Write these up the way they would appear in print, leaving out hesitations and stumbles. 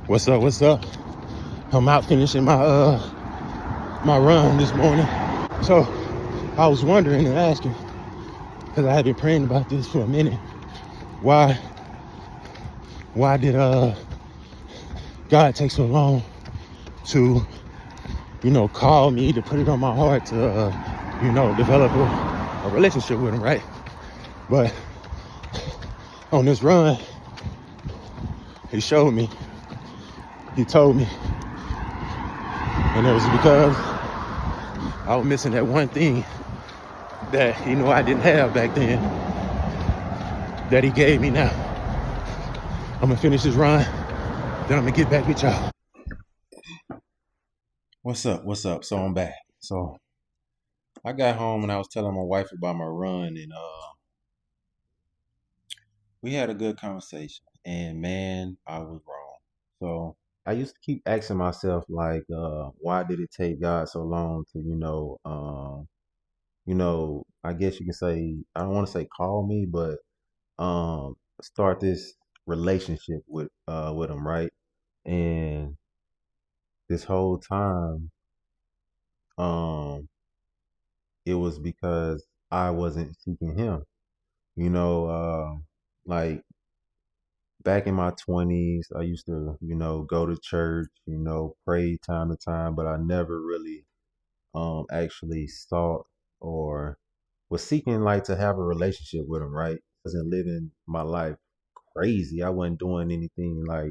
What's up? What's up? I'm out finishing my run this morning. So I was wondering and asking, because I had been praying about this for a minute. Why did God take so long to, call me, to put it on my heart to develop a relationship with him, right? But on this run, he showed me, he told me, and it was because I was missing that one thing that I didn't have back then that he gave me now. I'm gonna finish this run, then I'm gonna get back with y'all. What's up? What's up? So I'm back. So I got home and I was telling my wife about my run, and we had a good conversation. And man, I was wrong. So I used to keep asking myself, like, why did it take God so long to, I guess you can say, I don't want to say call me, but start this relationship with him, right? And this whole time, um, it was because I wasn't seeking him. You know, like back in my 20s, I used to, go to church, pray time to time, but I never really actually sought or was seeking like to have a relationship with him, right? I wasn't living my life crazy. I wasn't doing anything like,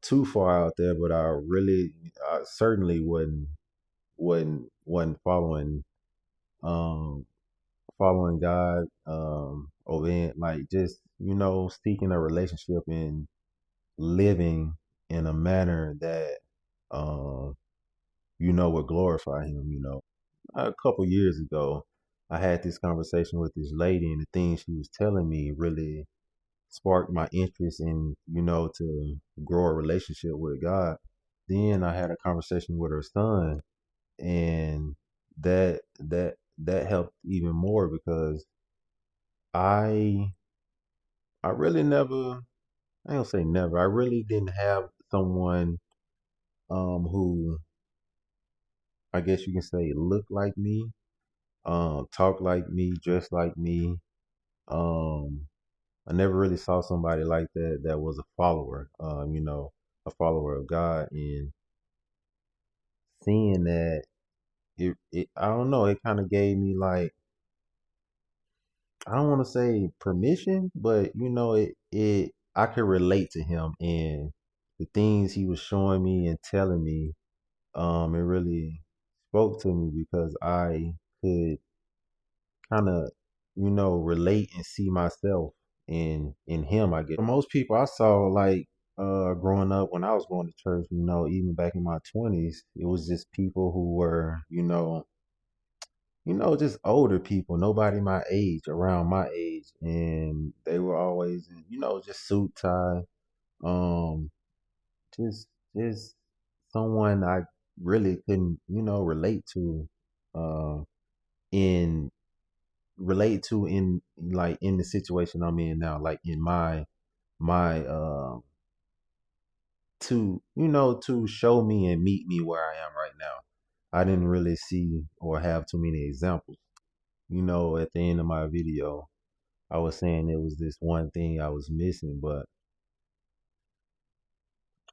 too far out there, but I certainly wasn't um following God, obeying, like just, seeking a relationship and living in a manner that, um, would glorify Him. A couple years ago, I had this conversation with this lady, and the things she was telling me really sparked my interest in, to grow a relationship with God. Then I had a conversation with her son, and that helped even more because I I really never, I don't say never. I really didn't have someone who, I guess you can say, looked like me, talk like me, dress like me. Um I never really saw somebody like that was a follower, a follower of God, and seeing that, it I don't know, it kind of gave me like, I don't want to say permission, but it I could relate to him and the things he was showing me and telling me. It really spoke to me because I could kind of, relate and see myself in him, I guess. For most people I saw, like, growing up when I was going to church, even back in my 20s, it was just people who were, just older people, nobody my age, around my age, and they were always in, just suit tie, um, just just someone I really couldn't, relate to, uh, in in like in the situation I'm in now, like in my to show me and meet me where I am right now. I didn't really see or have too many examples. At the end of my video, I was saying it was this one thing I was missing, but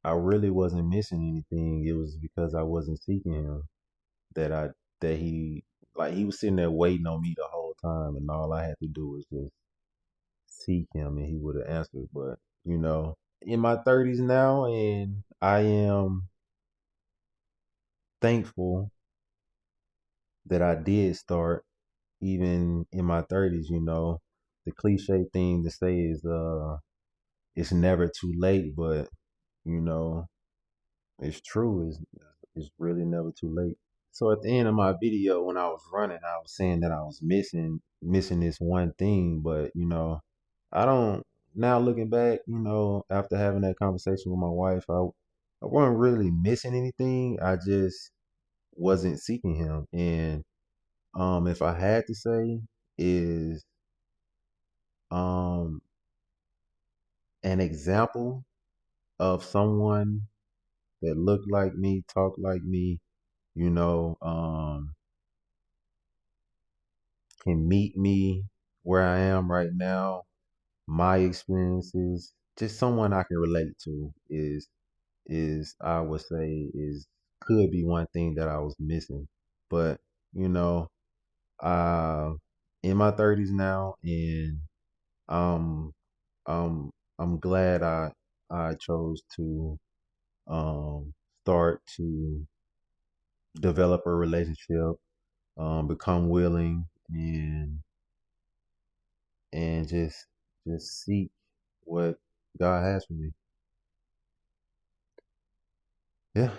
I really wasn't missing anything. It was because I wasn't seeking him, that I that he like he was sitting there waiting on me the whole time, and all I had to do was just seek him, and he would have answered. But in my 30s now, and I am thankful that I did start even in my 30s. The cliche thing to say is, it's never too late, but you know it's true. It's really never too late. So at the end of my video, when I was running, I was saying that I was missing this one thing, but I don't, now looking back, after having that conversation with my wife, I wasn't really missing anything. I just wasn't seeking him. And if I had to say, is um an example of someone that looked like me, talked like me, you know, can meet me where I am right now, my experiences, just someone I can relate to is I would say is could be one thing that I was missing. But, you know, uh in my 30s now, and um um I'm glad I chose to um start to develop a relationship, become willing, and just seek what God has for me. Yeah.